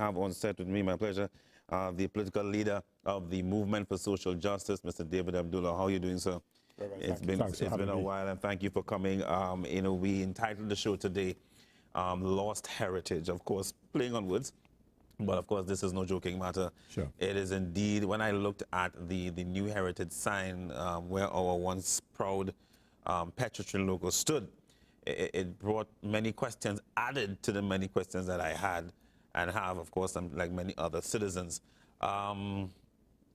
have on set with me, my pleasure, the political leader of the Movement for Social Justice, Mr. David Abdullah. How are you doing, sir? It's been a while, and thank you for coming. We entitled the show today, Lost Heritage. Of course, playing on words, but of course, this is no joking matter. Sure. It is indeed, when I looked at the new heritage sign where our once proud Petrotrin logo stood, it brought many questions, added to the many questions that I had and have, of course, like many other citizens.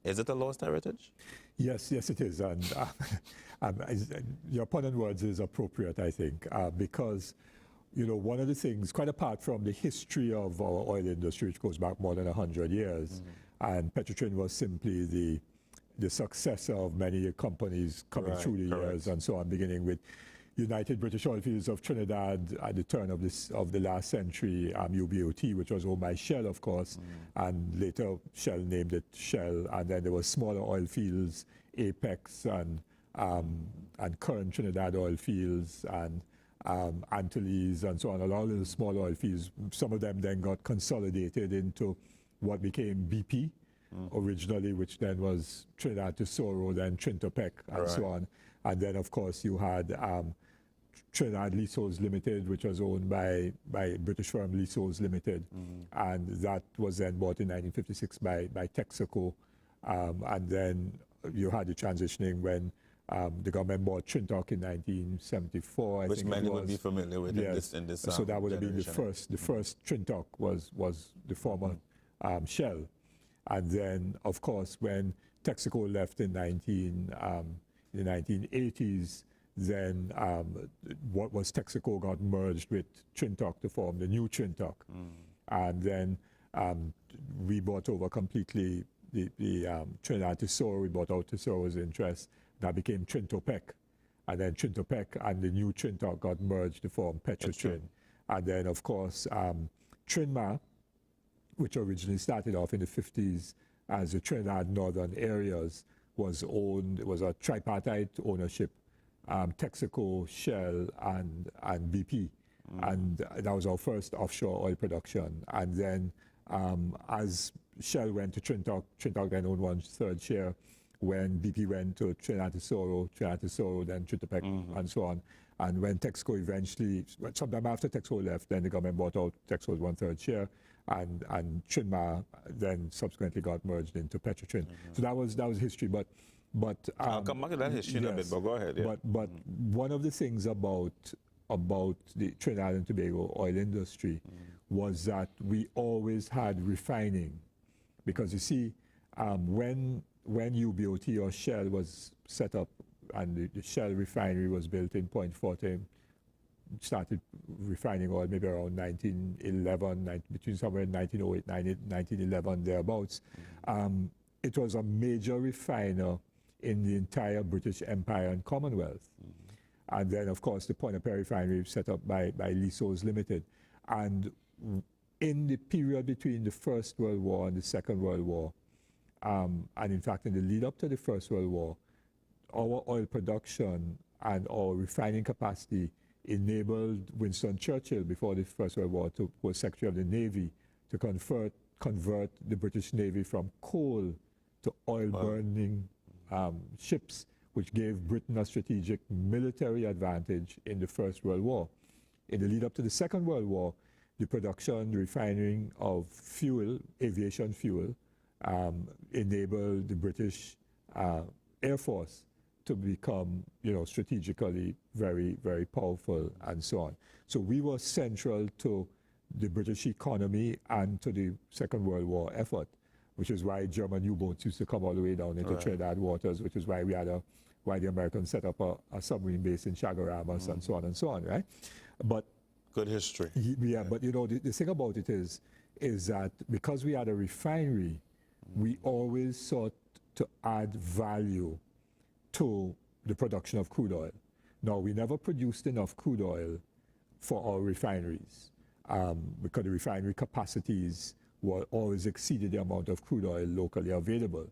Is it a lost heritage? Yes, it is. And your pun on words is appropriate, I think, because, you know, one of the things, quite apart from the history of our oil industry, which goes back more than 100 years, and Petrotrin was simply the successor of many companies coming through the years and so on, beginning with United British Oilfields of Trinidad at the turn of the last century, UBOT, which was owned by Shell, of course, and later Shell named it Shell, and then there were smaller oil fields, Apex and current Trinidad oil fields and Antilles and so on, a lot of the small oil fields. Some of them then got consolidated into what became BP originally, which then was Trinidad Tesoro, then Trintopec and so on. And then, of course, you had Trinidad Leaseholds Limited, which was owned by British firm Leaseholds Limited. And that was then bought in 1956 by Texaco. And then you had the transitioning when the government bought Trintoc in 1974. Which many would be familiar with in this so that would have been the first Trintoc was the former Shell. And then, of course, when Texaco left in the 1980s, then what was Texaco got merged with Trintoc to form the new Trintoc. And then we bought over completely the Trinidad Tesoro. We bought out Tesoro's interest. That became Trintopec. And then Trintopec and the new Trintoc got merged to form Petrotrin. And then, of course, Trinma, which originally started off in the 50s as the Trinidad Northern Areas, was owned, it was a tripartite ownership, Texaco, Shell, and BP. And that was our first offshore oil production. And then as Shell went to Trintoc then owned 1/3 share. When BP went to Trinidad Tesoro, then Trintopec, and so on. And when Texaco eventually, sometime after Texaco left, then the government bought out Texaco's 1/3 share, and Trinma then subsequently got merged into Petrotrin. So that was history. But I'll come back to that history in a bit, but go ahead. Yeah. But one of the things about the Trinidad and Tobago oil industry was that we always had refining, because you see, when UBOT or Shell was set up and the Shell refinery was built in Point Fortin, started refining oil maybe around 1911, between somewhere in 1908, 1911, thereabouts. It was a major refiner in the entire British Empire and Commonwealth. And then, of course, the Point-à-Paix refinery set up by Leaseholds Limited. And in the period between the First World War and the Second World War, and in fact in the lead up to the First World War, our oil production and our refining capacity enabled Winston Churchill, before the First World War, who was Secretary of the Navy, to convert the British Navy from coal to oil-burning ships, which gave Britain a strategic military advantage in the First World War. In the lead up to the Second World War, the production, the refining of fuel, aviation fuel, enabled the British Air Force to become, strategically very, very powerful and so on. So we were central to the British economy and to the Second World War effort, which is why German U-boats used to come all the way down into Trinidad waters, which is why why the Americans set up a submarine base in Chaguaramas and so on, right? But good history. Yeah, but the thing about it is that because we had a refinery, we always sought to add value to the production of crude oil. Now, we never produced enough crude oil for our refineries because the refinery capacities were always exceeded the amount of crude oil locally available.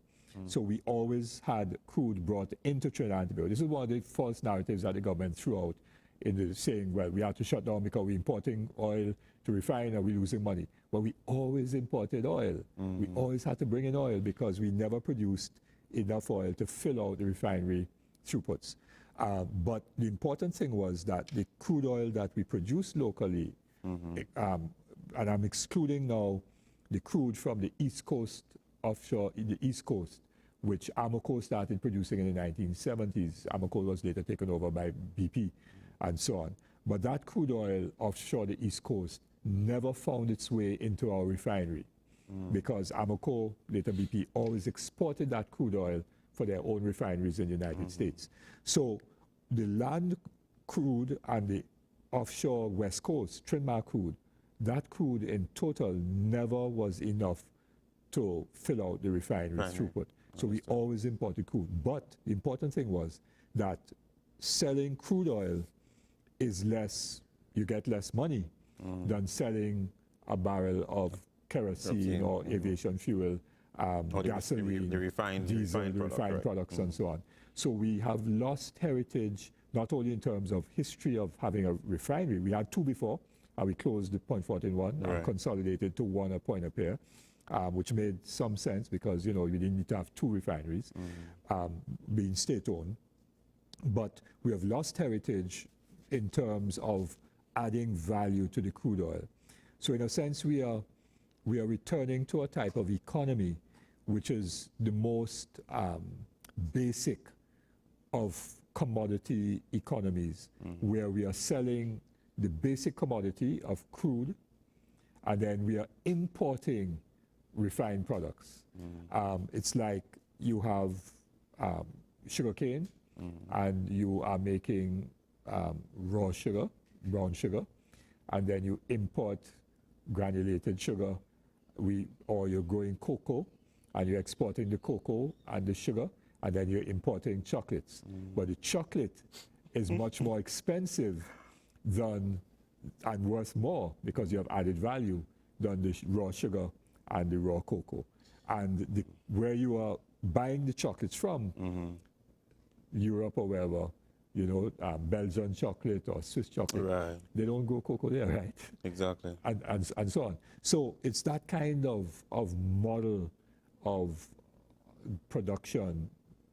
So we always had crude brought into Trinidad and Tobago. This is one of the false narratives that the government threw out in the saying, well, we have to shut down because we're importing oil to refine and we're losing money. But we always imported oil. We always had to bring in oil because we never produced enough oil to fill out the refinery throughputs. But the important thing was that the crude oil that we produce locally, and I'm excluding now the crude from the East Coast, offshore in the East Coast, which Amoco started producing in the 1970s. Amoco was later taken over by BP and so on. But that crude oil offshore the East Coast never found its way into our refinery because Amoco, later BP, always exported that crude oil for their own refineries in the United States. So the land crude and the offshore West Coast, Trinidad crude, that crude in total never was enough to fill out the refinery's throughput. So we always imported crude. But the important thing was that selling crude oil is less, you get less money than selling a barrel of kerosene or aviation fuel, gasoline, the refined, diesel, refined products and so on. So we have lost heritage, not only in terms of history of having a refinery. We had two before, and we closed the Point 14 one and consolidated to one at Point Appear, which made some sense because, you know, we didn't need to have two refineries being state-owned. But we have lost heritage in terms of adding value to the crude oil. So in a sense, we are returning to a type of economy which is the most basic of commodity economies, where we are selling the basic commodity of crude, and then we are importing refined products. It's like you have sugarcane, and you are making raw sugar, brown sugar, and then you import granulated sugar, or you're growing cocoa, and you're exporting the cocoa and the sugar, and then you're importing chocolates. But the chocolate is much more expensive than, and worth more because you have added value than the raw sugar and the raw cocoa. And where you are buying the chocolates from, Europe or wherever, you know, Belgian chocolate or Swiss chocolate, they don't grow cocoa there, right? Exactly. And so on. So it's that kind of model of production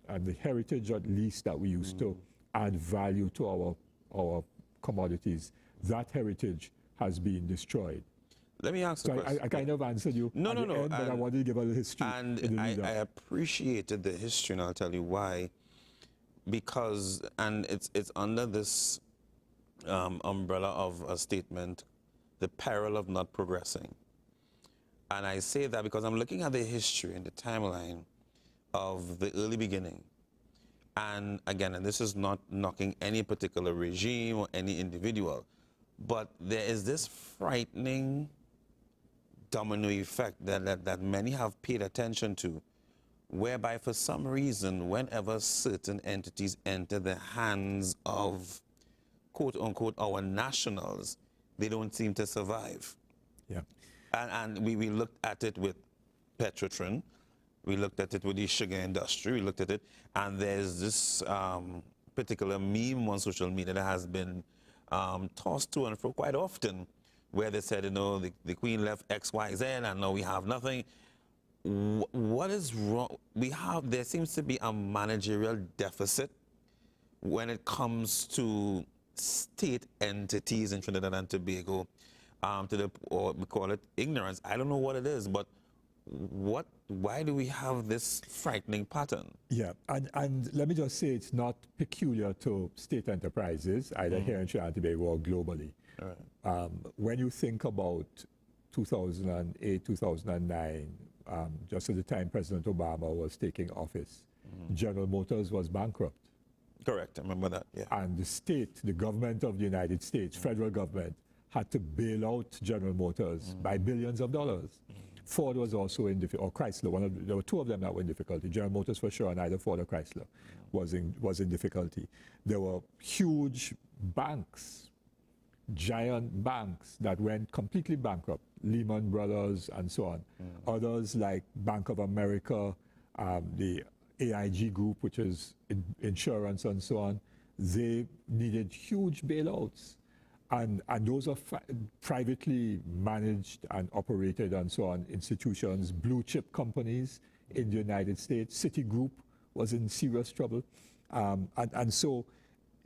and the heritage, at least, that we used to add value to our commodities. That heritage has been destroyed. Let me ask a question. I kind of answered you No. but I wanted to give a history. And I appreciated the history, and I'll tell you why. Because, and it's under this umbrella of a statement, the peril of not progressing. And I say that because I'm looking at the history and the timeline of the early beginning. And again, and this is not knocking any particular regime or any individual, but there is this frightening domino effect that many have paid attention to, whereby for some reason, whenever certain entities enter the hands of, quote unquote, our nationals, they don't seem to survive. Yeah. And we looked at it with Petrotrin, we looked at it with the sugar industry, we looked at it, and there's this particular meme on social media that has been tossed to and fro quite often, where they said, you know, the Queen left X, Y, Z, and now we have nothing. What is wrong? There seems to be a managerial deficit when it comes to state entities in Trinidad and Tobago, or we call it ignorance. I don't know what it is, but why do we have this frightening pattern? Yeah, and let me just say it's not peculiar to state enterprises, either here in Trinidad and Tobago or globally. When you think about 2008, 2009, just at the time President Obama was taking office, General Motors was bankrupt. Correct, I remember that, yeah. And the government of the United States, federal government, had to bail out General Motors by billions of dollars. Ford was also in difficulty, or Chrysler, there were two of them that were in difficulty. General Motors for sure, and either Ford or Chrysler was in difficulty. There were huge banks, giant banks that went completely bankrupt, Lehman Brothers and so on. Others like Bank of America, the AIG group, which is insurance and so on, they needed huge bailouts. And those are privately managed and operated and so on institutions, blue chip companies in the United States. Citigroup was in serious trouble. And so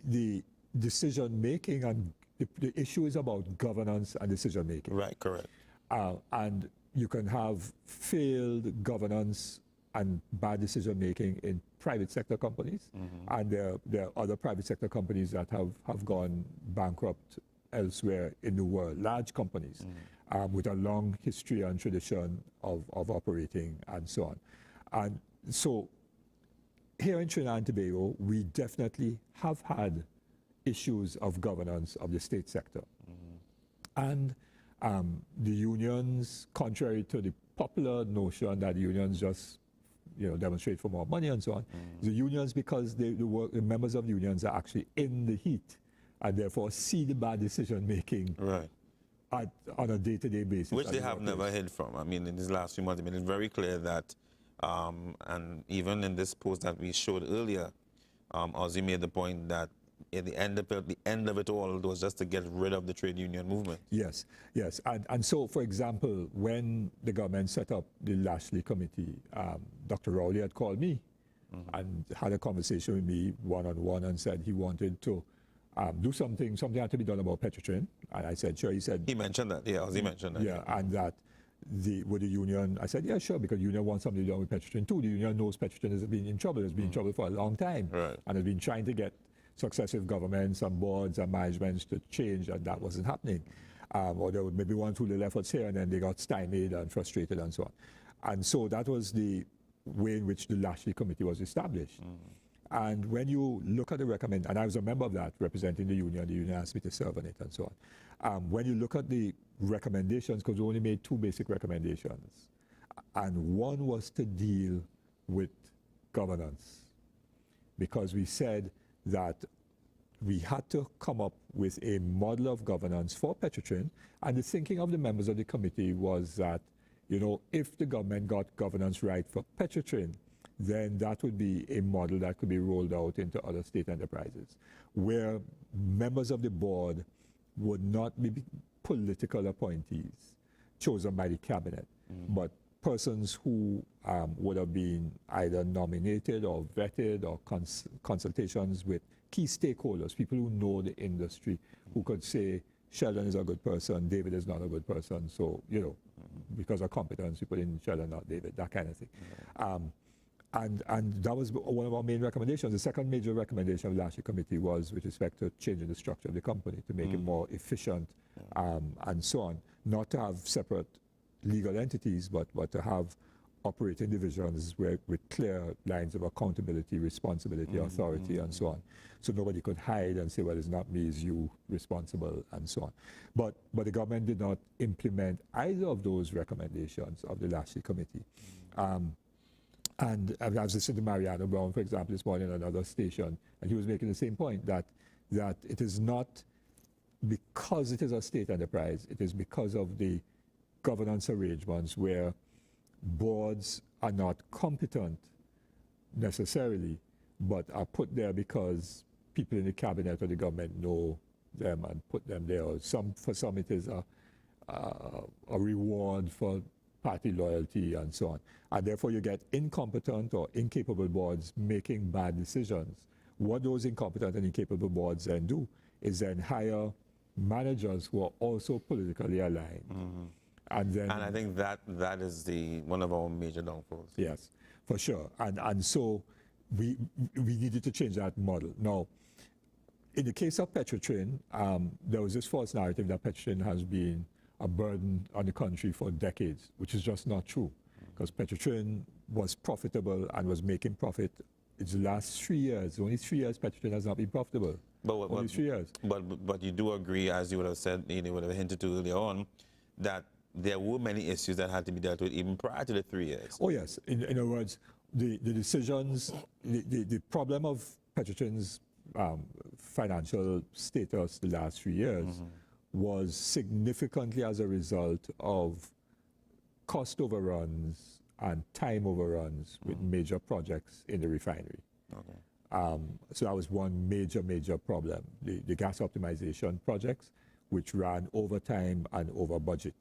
the decision making and the issue is about governance and decision making. Right, correct. And you can have failed governance and bad decision making in private sector companies. And there are other private sector companies that have gone bankrupt elsewhere in the world, large companies with a long history and tradition of operating and so on. And so here in Trinidad and Tobago, we definitely have had issues of governance of the state sector. And the unions, contrary to the popular notion that the unions just demonstrate for more money and so on, the unions, because the members of the unions are actually in the heat and therefore see the bad decision making on a day-to-day basis. Which they have never hid from. I mean, in these last few months, I mean, it's very clear that, and even in this post that we showed earlier, Ozzy made the point that at the end of it all was just to get rid of the trade union movement. Yes, yes. And so, for example, when the government set up the Lashley Committee, Dr. Rowley had called me and had a conversation with me one-on-one and said he wanted to do something had to be done about Petrotrin. And I said, sure. He said... He mentioned that, yeah, Ozzy mentioned that. Yeah, and that with the union, I said, yeah, sure, because the union wants something to do with Petrotrin too. The union knows Petrotrin has been in trouble. It's been in trouble for a long time. Right. And has been trying to get successive governments and boards and managements to change, and that wasn't happening. Or there were maybe one, two little efforts here, and then they got stymied and frustrated and so on. And so that was the way in which the Lashley Committee was established. And when you look at the and I was a member of that, representing the union asked me to serve on it and so on. When you look at the recommendations, because we only made two basic recommendations, and one was to deal with governance, because we said that we had to come up with a model of governance for Petrotrin, and the thinking of the members of the committee was that, if the government got governance right for Petrotrin, then that would be a model that could be rolled out into other state enterprises, where members of the board would not be political appointees chosen by the cabinet, but persons who would have been either nominated or vetted or consultations with key stakeholders, people who know the industry, who could say, Sheldon is a good person, David is not a good person, so, because of competence, we put in Sheldon, not David, that kind of thing. And that was one of our main recommendations. The second major recommendation of the Lashley Committee was with respect to changing the structure of the company to make it more efficient and so on. Not to have separate legal entities, but to have operating divisions with clear lines of accountability, responsibility, authority, and so on. So nobody could hide and say, well, it's not me, it's you responsible, and so on. But the government did not implement either of those recommendations of the Lashley Committee. And I was listening to Mariano Brown, for example, this morning on another station, and he was making the same point, that it is not because it is a state enterprise, it is because of the governance arrangements where boards are not competent necessarily, but are put there because people in the cabinet or the government know them and put them there. Or for some it is a reward for party loyalty and so on. And therefore you get incompetent or incapable boards making bad decisions. What those incompetent and incapable boards then do is then hire managers who are also politically aligned. And I think that is one of our major downfalls. Yes, for sure. And so we needed to change that model. Now, in the case of Petrotrin, there was this false narrative that Petrotrin has been a burden on the country for decades, which is just not true. Because Petrotrin was profitable and was making profit. It's the last 3 years. Only 3 years Petrotrin has not been profitable. Only 3 years. But you do agree, as you would have said, you would have hinted to earlier on, that there were many issues that had to be dealt with even prior to the 3 years. Oh, yes. In other words, the decisions, the problem of Petrotrin's financial status the last 3 years was significantly as a result of cost overruns and time overruns with major projects in the refinery. So that was one major problem. The gas optimization projects, which ran over time and over budget,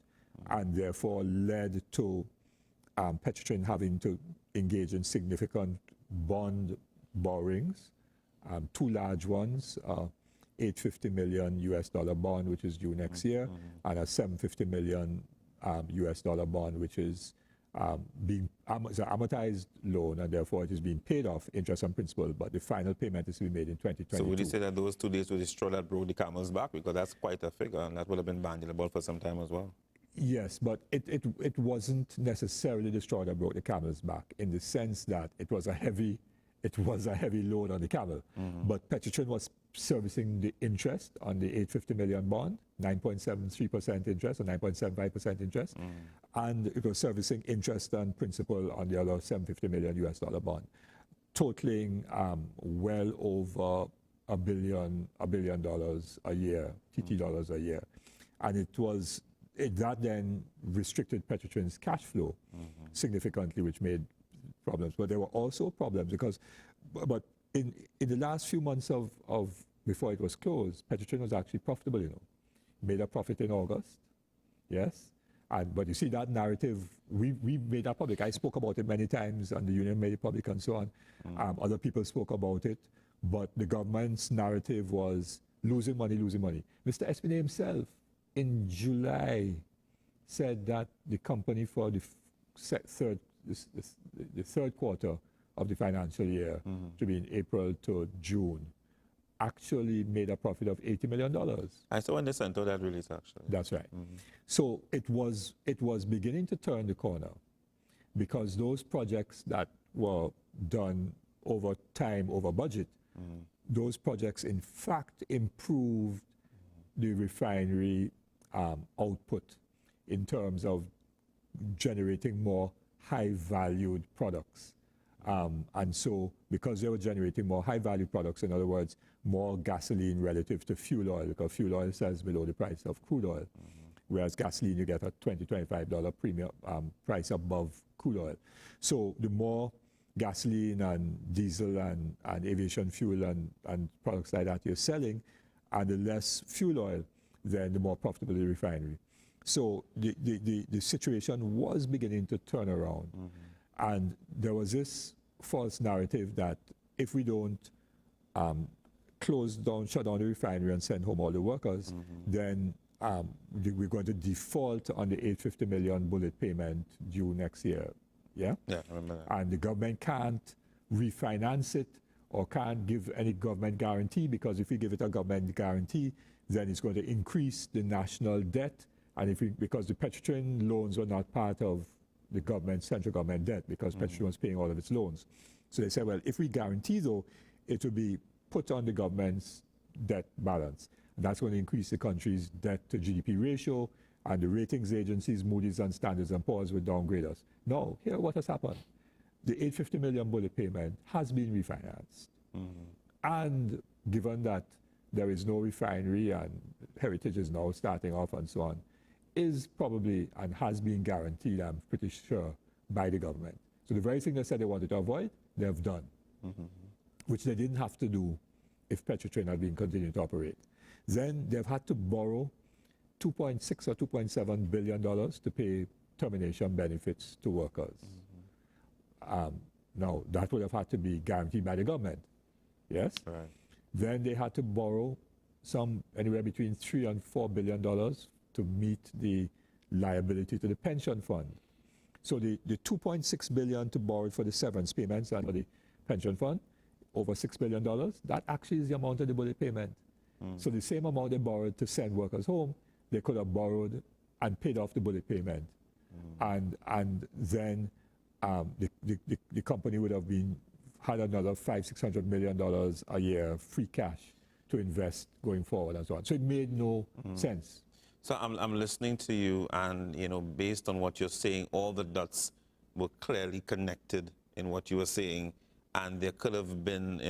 and therefore led to Petrotrin having to engage in significant bond borrowings, two large ones, $850 million US dollar bond, which is due next year, and a $750 million US dollar bond, which is being it's an amortized loan, and therefore it is being paid off interest and principal, but the final payment is to be made in 2022. So would you say that those 2 days were the straw that broke the camel's back? Because that's quite a figure, and that would have been bandied about for some time as well. Yes, but it wasn't necessarily the straw that broke the camel's back, in the sense that it was a heavy load on the camel. But Petrotrin was servicing the interest on the $850 million bond, 9.73% interest or 9.75% interest, and it was servicing interest and principal on the other $750 million US dollar bond, totaling well over $1 billion a year, TT dollars a year, and that then restricted Petrotrin's cash flow significantly, which made problems. But there were also problems because, but in the last few months of before it was closed, Petrotrin was actually profitable, made a profit in August, yes. But you see that narrative, we made that public. I spoke about it many times, and the union made it public and so on. Other people spoke about it, but the government's narrative was losing money. Mr. Espinay himself, in July, said that the company for the third quarter of the financial year, to be in April to June, actually made a profit of $80 million. I saw when they sent out that release, actually. That's right. So it was beginning to turn the corner, because those projects that were done over time, over budget, those projects in fact improved the refinery output in terms of generating more high-valued products. And so because they were generating more high-value products, in other words, more gasoline relative to fuel oil, because fuel oil sells below the price of crude oil, whereas gasoline you get a $20, $25 premium price above crude oil. So the more gasoline and diesel and aviation fuel and products like that you're selling, and the less fuel oil, then the more profitable the refinery. So the situation was beginning to turn around. And there was this false narrative that if we don't shut down the refinery and send home all the workers, then we're going to default on the $850 million bullet payment due next year. Yeah? Yeah, I remember that. And the government can't refinance it or can't give any government guarantee, because if we give it a government guarantee, then it's going to increase the national debt. And because the Petrotrin loans were not part of the central government debt, because Petrotrin was paying all of its loans. So they said, well, if we guarantee, though, it will be put on the government's debt balance. And that's going to increase the country's debt to GDP ratio, and the ratings agencies, Moody's and Standard & Poor's, will downgrade us. No, here what has happened. The $850 million bullet payment has been refinanced. And given that there is no refinery and Heritage is now starting off and so on, is probably and has been guaranteed, I'm pretty sure, by the government. So the very thing they said they wanted to avoid, they have done, which they didn't have to do if Petrotrin had been continuing to operate. Then they've had to borrow $2.6 or $2.7 billion to pay termination benefits to workers. Now, that would have had to be guaranteed by the government, yes? Right. Then they had to borrow anywhere between $3 and $4 billion to meet the liability to the pension fund. So the $2.6 billion to borrow for the severance payments and for the pension fund, over $6 billion, that actually is the amount of the bullet payment. So the same amount they borrowed to send workers home, they could have borrowed and paid off the bullet payment. And then the company would have had another $500-600 million a year free cash to invest going forward and so on. So it made no sense. So I'm listening to you, and based on what you're saying, all the dots were clearly connected in what you were saying, and there could have been,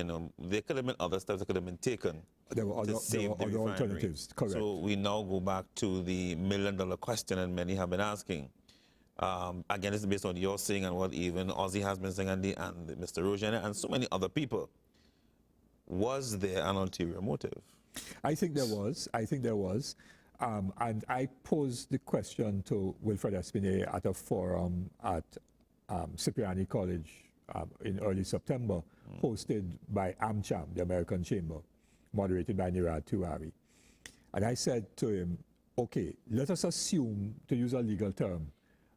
other steps that could have been taken. There were other alternatives, correct. So we now go back to the $1 million question, and many have been asking. Again, it's based on what you're saying and what even Ozzy has been saying, and Mr. Rojan and so many other people. was there an ulterior motive? I think there was. I think there was. And I posed the question to Wilfred Espinay at a forum at Cipriani College in early September, hosted by AmCham, the American Chamber, moderated by Nirad Tiwari. And I said to him, okay, let us assume, to use a legal term,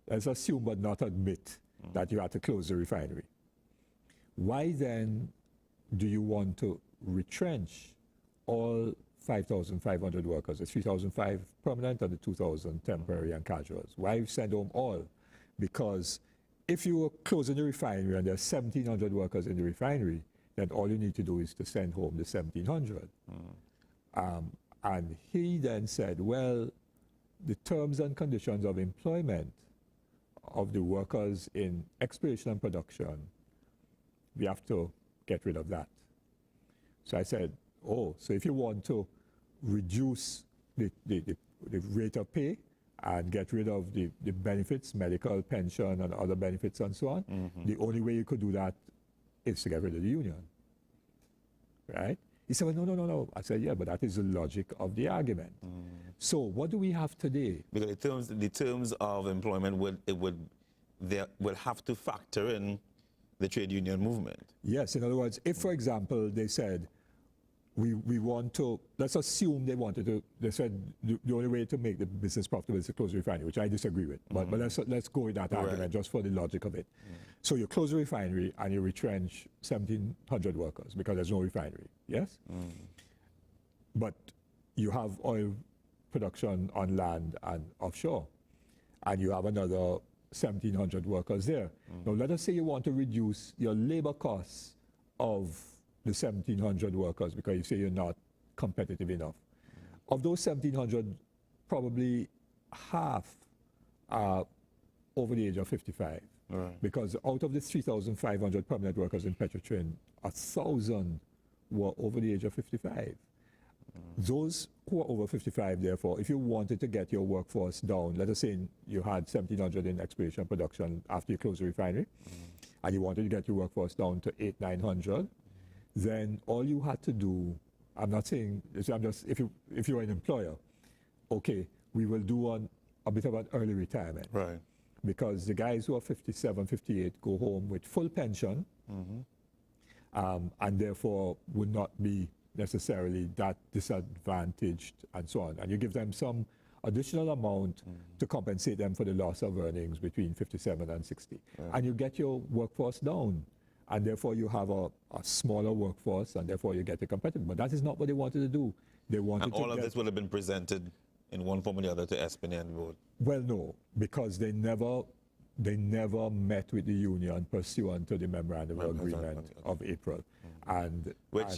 let's assume but not admit that you had to close the refinery. Why then do you want to retrench all 5,500 workers, the 3,005 permanent and the 2,000 temporary and casuals? Why send home all? Because if you were closing the refinery and there's 1,700 workers in the refinery, then all you need to do is to send home the 1,700. And he then said, well, the terms and conditions of employment of the workers in exploration and production, we have to get rid of that. So I said, oh, so if you want to reduce the rate of pay and get rid of the benefits, medical, pension, and other benefits and so on, the only way you could do that is to get rid of the union, right? He said, well, no. I said, yeah, but that is the logic of the argument. So what do we have today? Because the terms of employment will have to factor in the trade union movement. Yes, in other words, if, for example, they said, we want to, let's assume they said the only way to make the business profitable is to close the refinery, which I disagree with. But let's go with that argument just for the logic of it. So you close the refinery and you retrench 1,700 workers because there's no refinery, yes? But you have oil production on land and offshore, and you have another 1,700 workers there. Now let us say you want to reduce your labor costs of the 1,700 workers because you say you're not competitive enough. Of those 1,700, probably half are over the age of 55. Right. Because out of the 3,500 permanent workers in Petrotrin, 1,000 were over the age of 55. Those who are over 55, therefore, if you wanted to get your workforce down, let us say you had 1,700 in exploration production after you closed the refinery, and you wanted to get your workforce down to 800-900, then all you had to do, I'm not saying, I'm just, if you're an employer, okay, we will do a bit of an early retirement. Right. Because the guys who are 57, 58 go home with full pension, and therefore would not be necessarily that disadvantaged and so on. And you give them some additional amount to compensate them for the loss of earnings between 57 and 60. Right. And you get your workforce down. And therefore you have a smaller workforce, and therefore you get a competitive. But that is not what they wanted to do. They wanted and all of this would have been presented in one form or the other to Espinay and Board. Well, no, because they never met with the union pursuant to the memorandum of agreement of April. And that's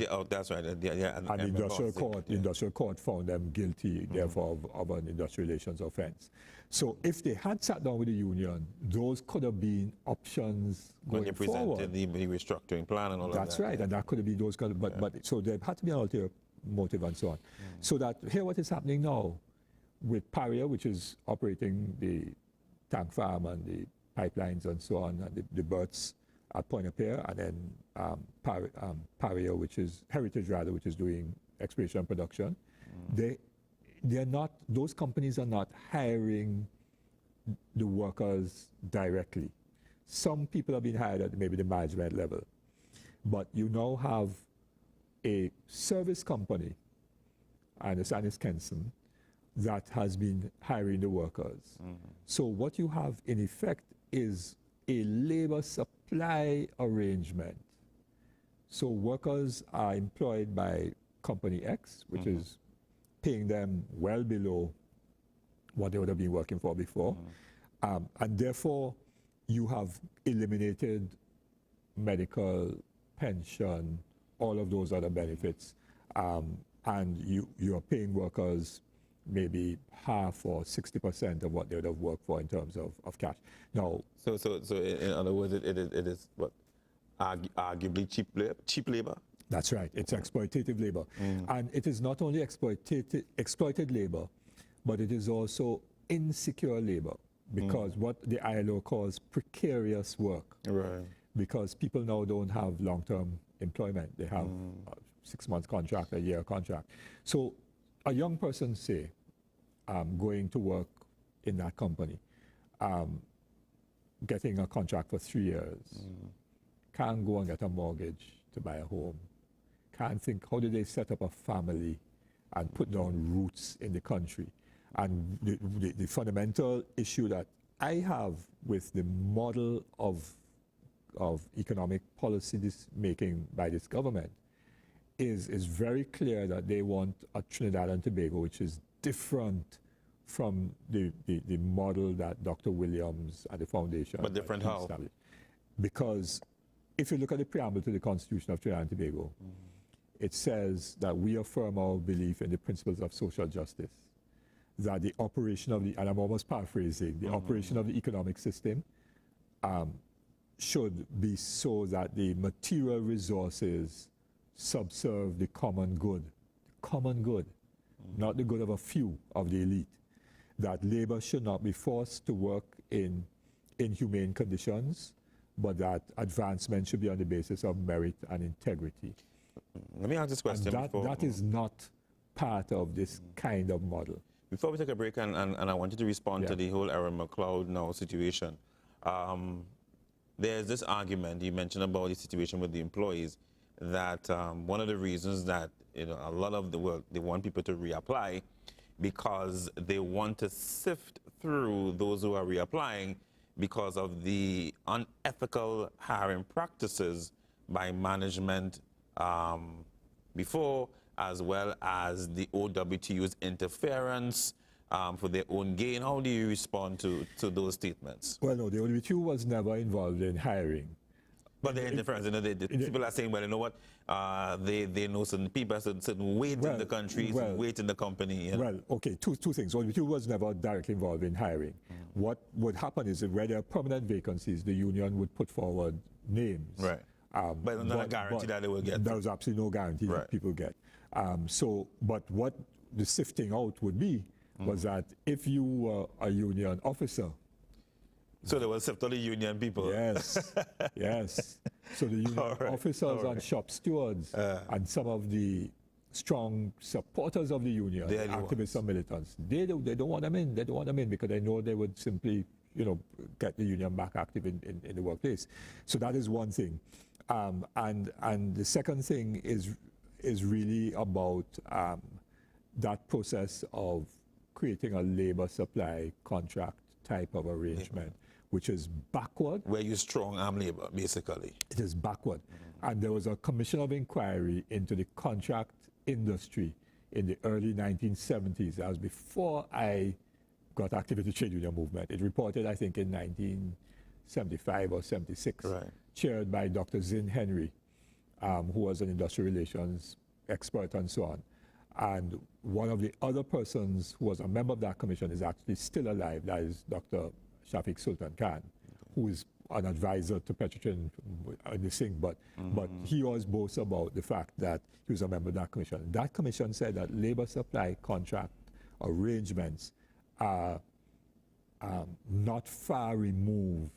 right. And the industrial court found them guilty, therefore, of an industrial relations offense. So if they had sat down with the union, those could have been options going forward. When you presented the restructuring plan and all of that. That's right, and that could have been those kind of, but so there had to be an ulterior motive and so on. So that here what is happening now with Paria, which is operating the tank farm and the pipelines and so on, and the berths at Point of Pierre, and then Paria, which is Heritage rather, which is doing exploration and production. They're not; those companies are not hiring the workers directly. Some people have been hired at maybe the management level, but you now have a service company, and it's Anis Kenson, that has been hiring the workers. So what you have in effect is a labor supply arrangement. So workers are employed by company X, which is paying them well below what they would have been working for before. And therefore, you have eliminated medical, pension, all of those other benefits. And you are paying workers maybe half or 60% of what they would have worked for in terms of cash. Now, so in other words, it is what, arguably cheap labor? That's right. It's exploitative labor. And it is not only exploited labor, but it is also insecure labor, because what the ILO calls precarious work. Right. Because people now don't have long-term employment. They have 6 months contract, a year contract. So a young person, say, going to work in that company, getting a contract for 3 years, can't go and get a mortgage to buy a home, can't think, how do they set up a family and put down roots in the country? And the fundamental issue that I have with the model of economic policy making by this government is very clear that they want a Trinidad and Tobago which is different from the model that Dr. Williams and the foundation. But different how? Established. Because if you look at the preamble to the Constitution of Trinidad and Tobago, it says that we affirm our belief in the principles of social justice, that the operation of the, and I'm almost paraphrasing, the operation of the economic system should be so that the material resources subserve the common good, not the good of a few of the elite. That labor should not be forced to work in inhumane conditions, but that advancement should be on the basis of merit and integrity. Let me ask this question. That is not part of this kind of model. Before we take a break, and I want you to respond to the whole Aaron McLeod now situation. There's this argument you mentioned about the situation with the employees, that one of the reasons that a lot of the work, they want people to reapply because they want to sift through those who are reapplying because of the unethical hiring practices by management before, as well as the OWTU's interference for their own gain. How do you respond to those statements? Well, no, the OWTU was never involved in hiring. But the interference, people are saying, well, you know what, they know certain people, certain weight in the country, weight in the company. Well, okay, two things. OWTU was never directly involved in hiring. What would happen is that where there are permanent vacancies, the union would put forward names. Right. But not a guarantee that they will get. There was absolutely no guarantee that people get. But what the sifting out would be was that if you were a union officer. So they will sift all the union people. Yes, yes. So the union officers and shop stewards and some of the strong supporters of the union, activists and militants, they don't want them in. They don't want them in because they know they would simply, get the union back active in the workplace. So that is one thing. And the second thing is really about that process of creating a labor supply contract type of arrangement, which is backward. Where you strong arm labor, basically. It is backward. And there was a commission of inquiry into the contract industry in the early 1970s. That was before I got active in the trade union movement. It reported, I think, in 1975 or 76, chaired by Dr. Zinn Henry, who was an industrial relations expert and so on. And one of the other persons who was a member of that commission is actually still alive. That is Dr. Shafiq Sultan Khan, who is an advisor to Petrotrin in this thing. But he always boasts about the fact that he was a member of that commission. That commission said that labor supply contract arrangements are not far removed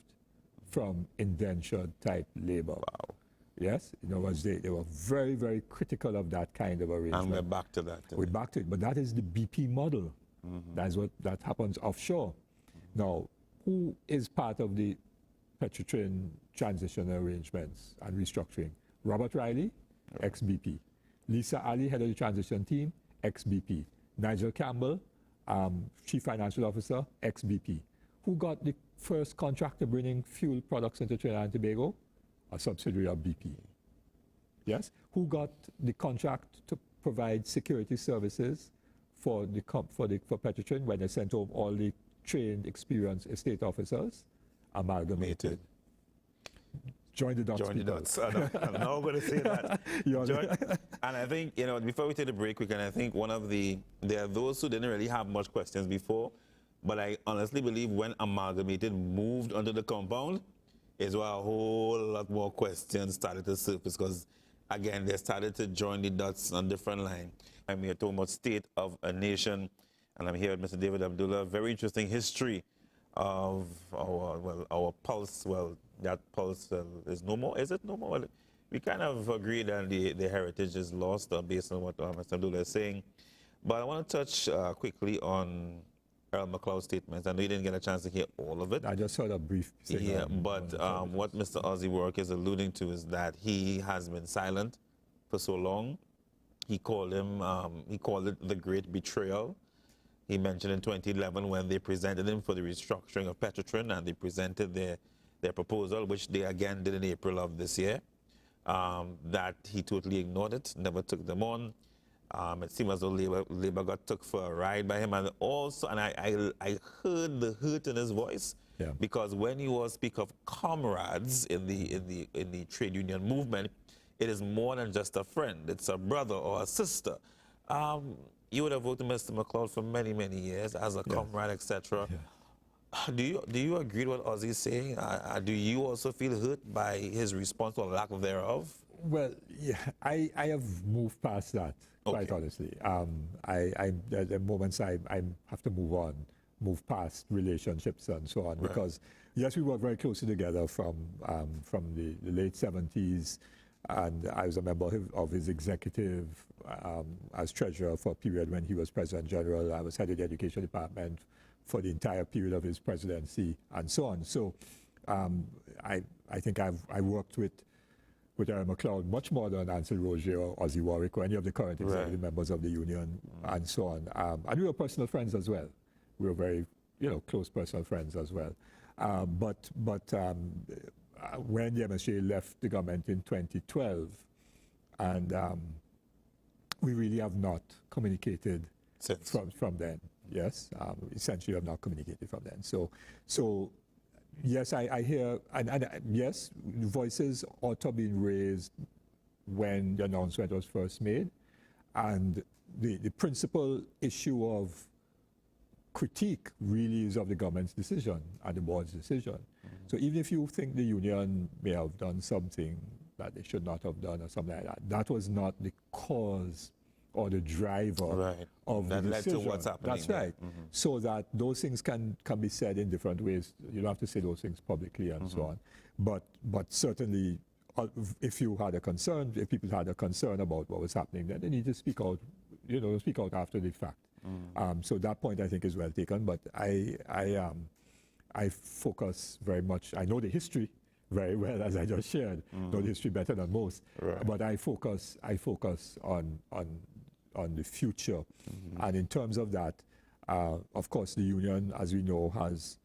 from indentured type labor. Wow. Yes, in other words, they were very, very critical of that kind of arrangement. And we're back to that. We're back to it, but that is the BP model. That's what that happens offshore. Now, who is part of the Petrotrin transition arrangements and restructuring? Robert Riley, ex-BP. Lisa Ali, head of the transition team, ex-BP. Nigel Campbell, chief financial officer, ex-BP. Who got the first contract to bringing fuel products into Trinidad and Tobago? A subsidiary of BP. Yes? Who got the contract to provide security services for Petrotrin when they sent home all the trained, experienced estate officers? Amalgamated. Join the dots. Join the dots. I'm not going to say that. And I think, before we take the break, I think there are those who didn't really have much questions before, but I honestly believe when Amalgamated moved under the compound, is where a whole lot more questions started to surface because, again, they started to join the dots on different lines. I'm here talking about state of a nation, and I'm here with Mr. David Abdullah. Very interesting history of our pulse. Well, that pulse is no more. Is it no more? Well, we kind of agree that the heritage is lost based on what Mr. Abdullah is saying. But I want to touch quickly on Earl McLeod's statements. I know you didn't get a chance to hear all of it. I just heard a brief thing. Yeah, but what Mr. Ozzy Warwick is alluding to is that he has been silent for so long. He called it the great betrayal. He mentioned in 2011 when they presented him for the restructuring of Petrotrin and they presented their proposal, which they again did in April of this year, that he totally ignored it, never took them on. It seemed as though Labour got took for a ride by him, and also, and I heard the hurt in his voice, because when he was speak of comrades in the trade union movement, it is more than just a friend; it's a brother or a sister. You would have worked with Mr. McLeod for many, many years as a comrade, etc. Do you agree with what Ozzy is saying? Do you also feel hurt by his response or lack thereof? Well, yeah, I have moved past that, quite honestly. There are moments I have to move past relationships and so on, because yes, we worked very closely together from the late 70s, and I was a member of his executive as treasurer for a period when he was president general. I was head of the education department for the entire period of his presidency and so on. So I think I worked with Earl McLeod much more than Ansel Roger or Ozzy Warwick or any of the current executive members of the union and so on. And we were personal friends as well. We were very, close personal friends as well. But when the MSJ left the government in 2012, and we really have not communicated from then. Yes, essentially have not communicated from then. So yes, I hear, and yes, voices ought to have been raised when the announcement was first made. And the principal issue of critique really is of the government's decision and the board's decision. So even if you think the union may have done something that they should not have done or something like that, that was not the cause or the driver of the decision. That led to what's happening. That's right. So that those things can be said in different ways. You don't have to say those things publicly and so on. But certainly, if you had a concern, if people had a concern about what was happening, then they need to speak out. Speak out after the fact. So that point I think is well taken. But I focus very much. I know the history very well, as I just shared. Know the history better than most. But I focus on the future. And in terms of that, of course, the union, as we know, has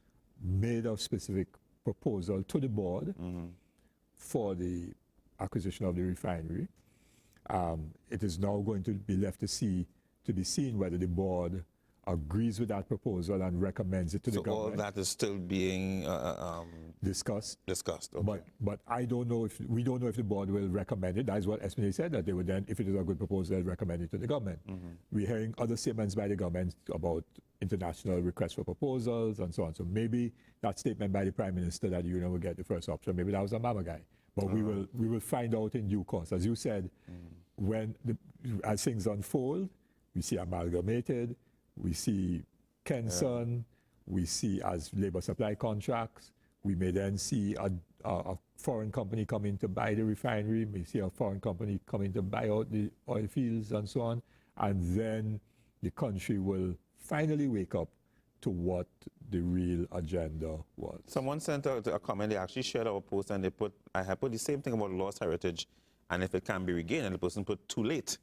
made a specific proposal to the board for the acquisition of the refinery. It is now going to be left to be seen whether the board agrees with that proposal and recommends it to the government. So all that is still being discussed. Okay. But we don't know if the board will recommend it. That is what SPA said, that they would then, if it is a good proposal, they'll recommend it to the government. We're hearing other statements by the government about international requests for proposals and so on. So maybe that statement by the Prime Minister that the union will get the first option, maybe that was a mama guy. But we will find out in due course. As you said, as things unfold, we see amalgamated, we see Kenson, we see as labor supply contracts, we may then see a foreign company coming to buy the refinery, we see a foreign company coming to buy out the oil fields and so on, and then the country will finally wake up to what the real agenda was. Someone sent out a comment, they actually shared our post, and I had put the same thing about lost heritage, and if it can be regained, and the person put too late,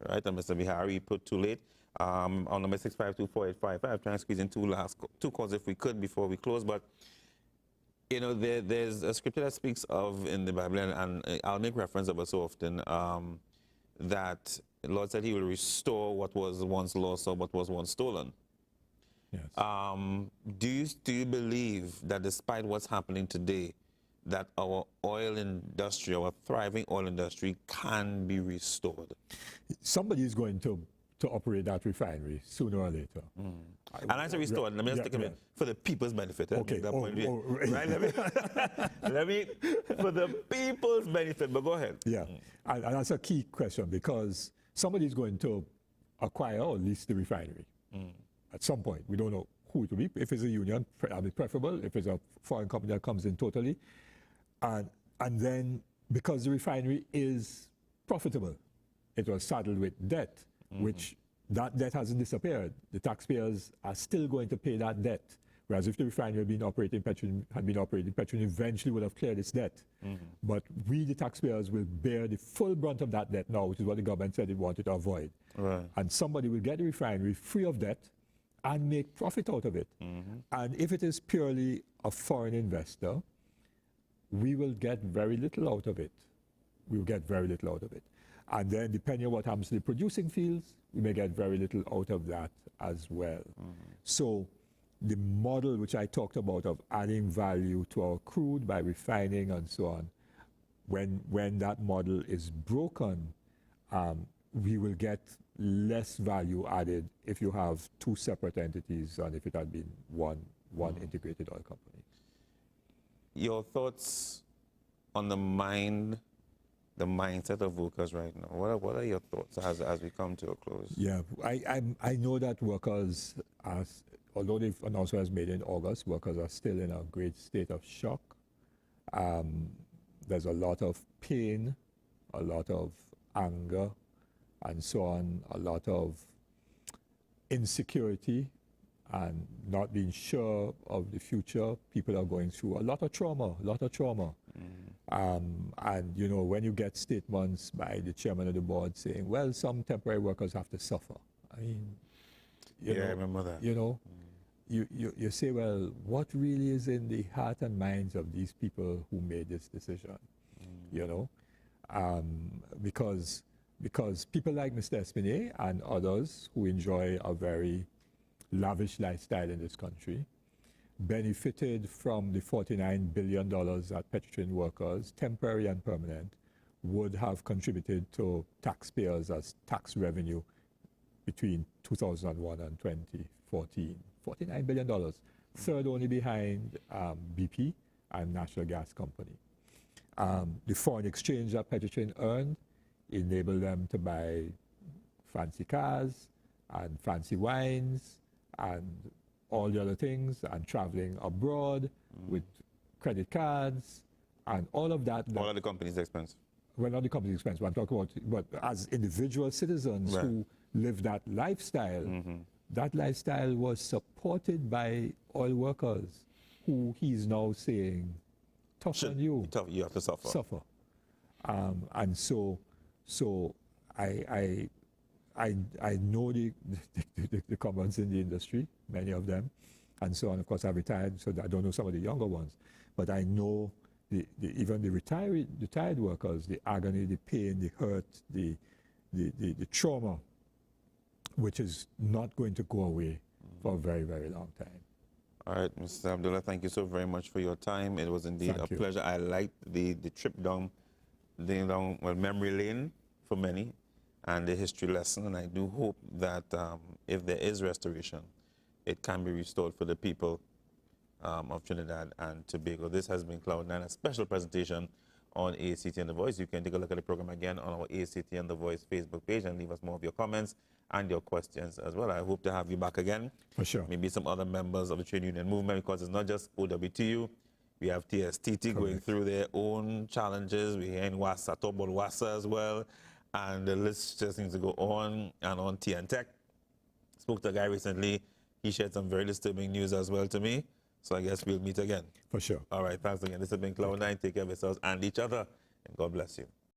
right? And Mr. Bihari put too late. On number 6524855, trying to squeeze in two calls if we could before we close. But there's a scripture that speaks of in the Bible, and I'll make reference of it so often, that the Lord said He will restore what was once lost or what was once stolen. Yes. Do you believe that despite what's happening today, that our oil industry, our thriving oil industry, can be restored? Somebody is going to operate that refinery sooner or later. And I say restored, let me just take a minute, for the people's benefit. Okay. Right? Let me, for the people's benefit, but go ahead. Yeah, and that's a key question, because somebody is going to acquire or lease the refinery at some point. We don't know who it will be. If it's a union, preferable. If it's a foreign company that comes in totally. And then because the refinery is profitable. It was saddled with debt, which that debt hasn't disappeared. The taxpayers are still going to pay that debt. Whereas if the refinery had been operating, Petrotrin eventually would have cleared its debt. But we, the taxpayers, will bear the full brunt of that debt now, which is what the government said it wanted to avoid. Right. And somebody will get the refinery free of debt and make profit out of it. And if it is purely a foreign investor, we will get very little out of it. We will get very little out of it. And then depending on what happens to the producing fields, we may get very little out of that as well. So the model which I talked about of adding value to our crude by refining and so on, when that model is broken, we will get less value added if you have two separate entities than if it had been one integrated oil company. Your thoughts on the mindset of workers right now? What are your thoughts as we come to a close? Yeah, I know that workers, although the announcement was made in August, workers are still in a great state of shock. There's a lot of pain, a lot of anger, and so on, a lot of insecurity and not being sure of the future. People are going through a lot of trauma. And, you know, when you get statements by the chairman of the board saying, well, some temporary workers have to suffer. I mean, you know, I remember that. You know, you say, well, what really is in the heart and minds of these people who made this decision? You know, because people like Mr. Espinay and others who enjoy a very lavish lifestyle in this country benefited from the $49 billion that Petrotrin workers, temporary and permanent, would have contributed to taxpayers as tax revenue between 2001 and 2014. $49 billion, third only behind BP and National Gas Company. The foreign exchange that Petrotrin earned enabled them to buy fancy cars and fancy wines and all the other things, and traveling abroad with credit cards and all of that. All of the company's expense. Well, not the company's expense, but I'm talking about but as individual citizens who live that lifestyle. That lifestyle was supported by oil workers who he's now saying, tough on you. You have to suffer. And so I know the commons in the industry, many of them, and so on. Of course, I retired, so I don't know some of the younger ones, but I know even the retired workers, the agony, the pain, the hurt, the trauma, which is not going to go away for a very, very long time. All right, Mr. Abdullah, thank you so very much for your time. It was indeed a pleasure. I liked the trip down memory lane for many, and the history lesson, and I do hope that if there is restoration, it can be restored for the people of Trinidad and Tobago. This has been Cloud9, a special presentation on ACT and The Voice. You can take a look at the program again on our ACT and The Voice Facebook page and leave us more of your comments and your questions as well. I hope to have you back again. For sure. Maybe some other members of the trade union movement, because it's not just OWTU. We have TSTT going through their own challenges. We're hearing WASA, talk about WASA as well. And the list just seems to go on and on. TN spoke to a guy recently. He shared some very disturbing news as well to me. So I guess we'll meet again. For sure. All right, thanks again. This has been Cloud9. Take care of yourselves and each other. And God bless you.